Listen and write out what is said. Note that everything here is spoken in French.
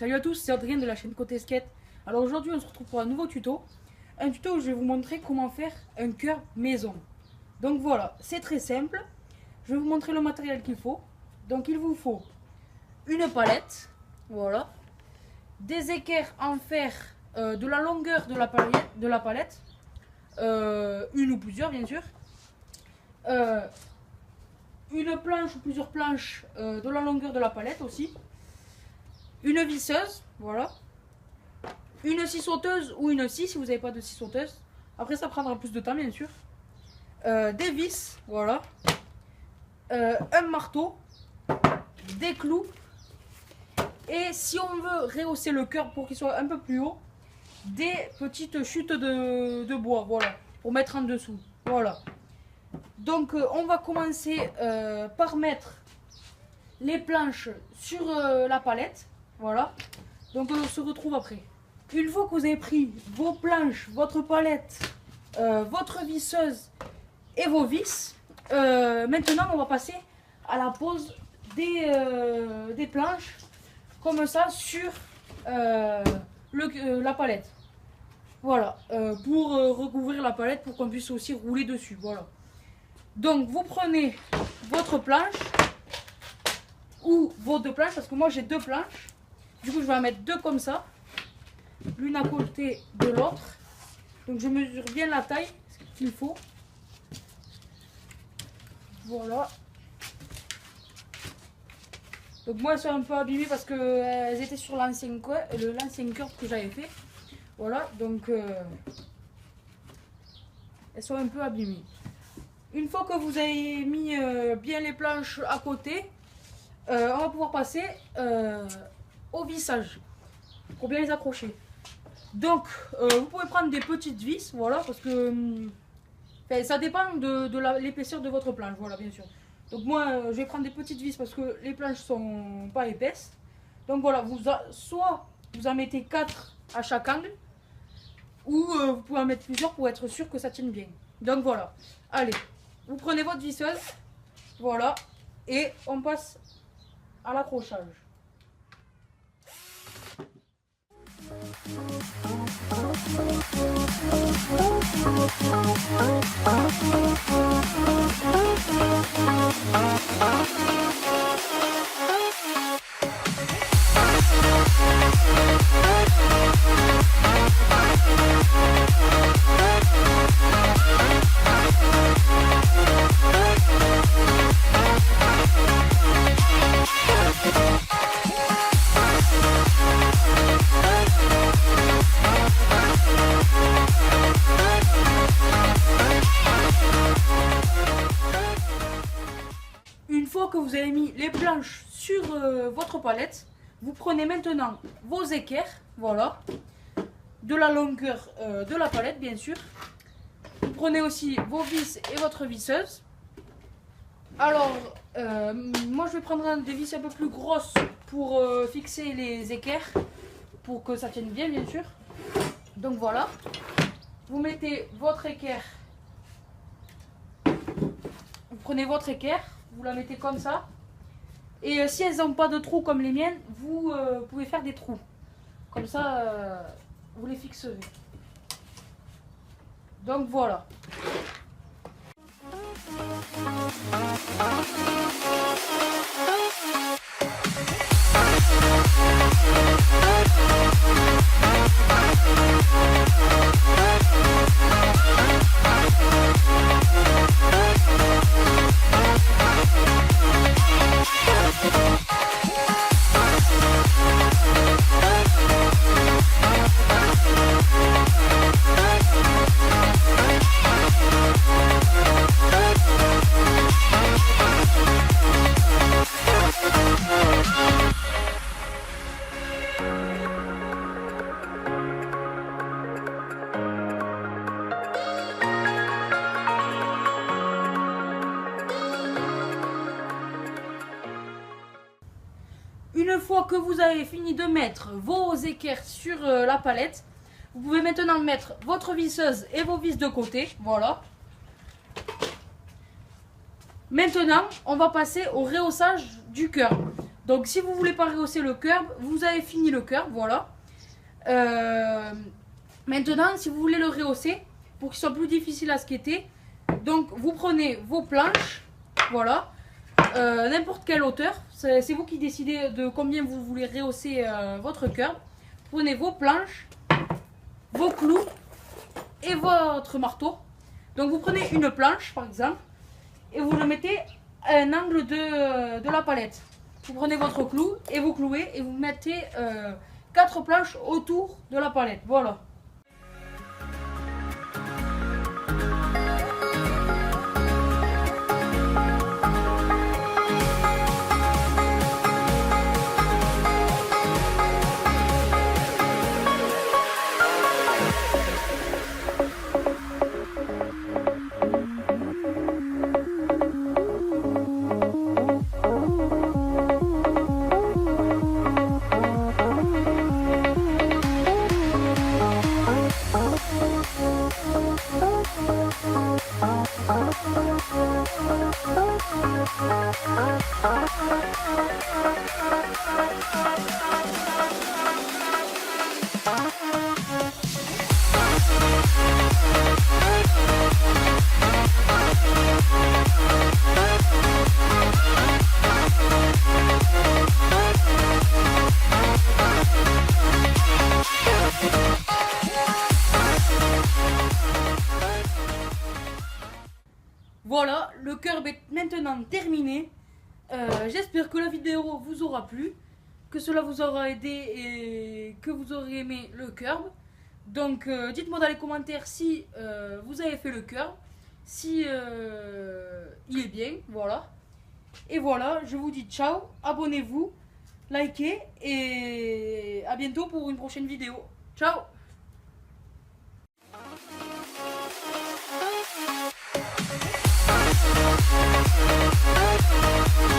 Salut à tous, c'est Adrien de la chaîne Côté Skate. Alors aujourd'hui on se retrouve pour un nouveau tuto. Un tuto où je vais vous montrer comment faire un cœur maison. Donc voilà, c'est très simple. Je vais vous montrer le matériel qu'il faut. Donc il vous faut une palette, voilà, des équerres en fer de la longueur de la palette, une ou plusieurs bien sûr, une planche ou plusieurs planches de la longueur de la palette aussi, une visseuse, voilà, une scie sauteuse ou une scie si vous n'avez pas de scie sauteuse. Après ça prendra plus de temps bien sûr. Des vis, voilà, un marteau, des clous, et si on veut rehausser le cœur pour qu'il soit un peu plus haut, des petites chutes de bois, voilà, pour mettre en dessous, voilà. Donc on va commencer par mettre les planches sur la palette, voilà. Donc on se retrouve après. Une fois que vous avez pris vos planches, votre palette, votre visseuse et vos vis, maintenant on va passer à la pose des planches comme ça sur la palette. Voilà, pour recouvrir la palette pour qu'on puisse aussi rouler dessus, voilà. Donc vous prenez votre planche ou vos deux planches, parce que moi j'ai deux planches. Du coup je vais en mettre deux comme ça, l'une à côté de l'autre. Donc je mesure bien la taille qu'il faut. Voilà. Donc moi elles sont un peu abîmées parce qu'elles étaient sur l'ancien curve que j'avais fait. Voilà, donc elles sont un peu abîmées. Une fois que vous avez mis bien les planches à côté, on va pouvoir passer au vissage pour bien les accrocher. Donc vous pouvez prendre des petites vis, voilà, parce que ça dépend de l'épaisseur de votre planche, voilà, bien sûr. Donc moi je vais prendre des petites vis parce que les planches sont pas épaisses. Donc voilà, soit vous en mettez 4 à chaque angle, ou vous pouvez en mettre plusieurs pour être sûr que ça tienne bien. Donc voilà, allez, vous prenez votre visseuse, voilà, et on passe à l'accrochage. Une fois que vous avez mis les planches sur votre palette, vous prenez maintenant vos équerres, voilà, de la longueur de la palette bien sûr. Vous prenez aussi vos vis et votre visseuse. Alors, moi je vais prendre des vis un peu plus grosses pour fixer les équerres, pour que ça tienne bien bien sûr. Donc voilà, vous mettez votre équerre, vous prenez votre équerre, vous la mettez comme ça. Et si elles n'ont pas de trous comme les miennes, vous pouvez faire des trous. Comme ça, vous les fixerez. Donc voilà. Une fois que vous avez fini de mettre vos équerres sur la palette, vous pouvez maintenant mettre votre visseuse et vos vis de côté. Voilà. Maintenant, on va passer au rehaussage du cœur. Donc si vous voulez pas rehausser le curb, vous avez fini le curb, voilà. Maintenant, si vous voulez le rehausser, pour qu'il soit plus difficile à skater, donc vous prenez vos planches, voilà, n'importe quelle hauteur, c'est vous qui décidez de combien vous voulez rehausser votre curb. Prenez vos planches, vos clous et votre marteau. Donc vous prenez une planche par exemple et vous le mettez à un angle de la palette. Vous prenez votre clou et vous clouez et vous mettez 4 planches autour de la palette. Voilà. Voilà, le curb est maintenant terminé. J'espère que la vidéo vous aura plu, que cela vous aura aidé et que vous aurez aimé le curb. Donc dites-moi dans les commentaires si vous avez fait le curb, si il est bien, voilà. Et voilà, je vous dis ciao, abonnez-vous, likez et à bientôt pour une prochaine vidéo. Ciao! We'll be right back.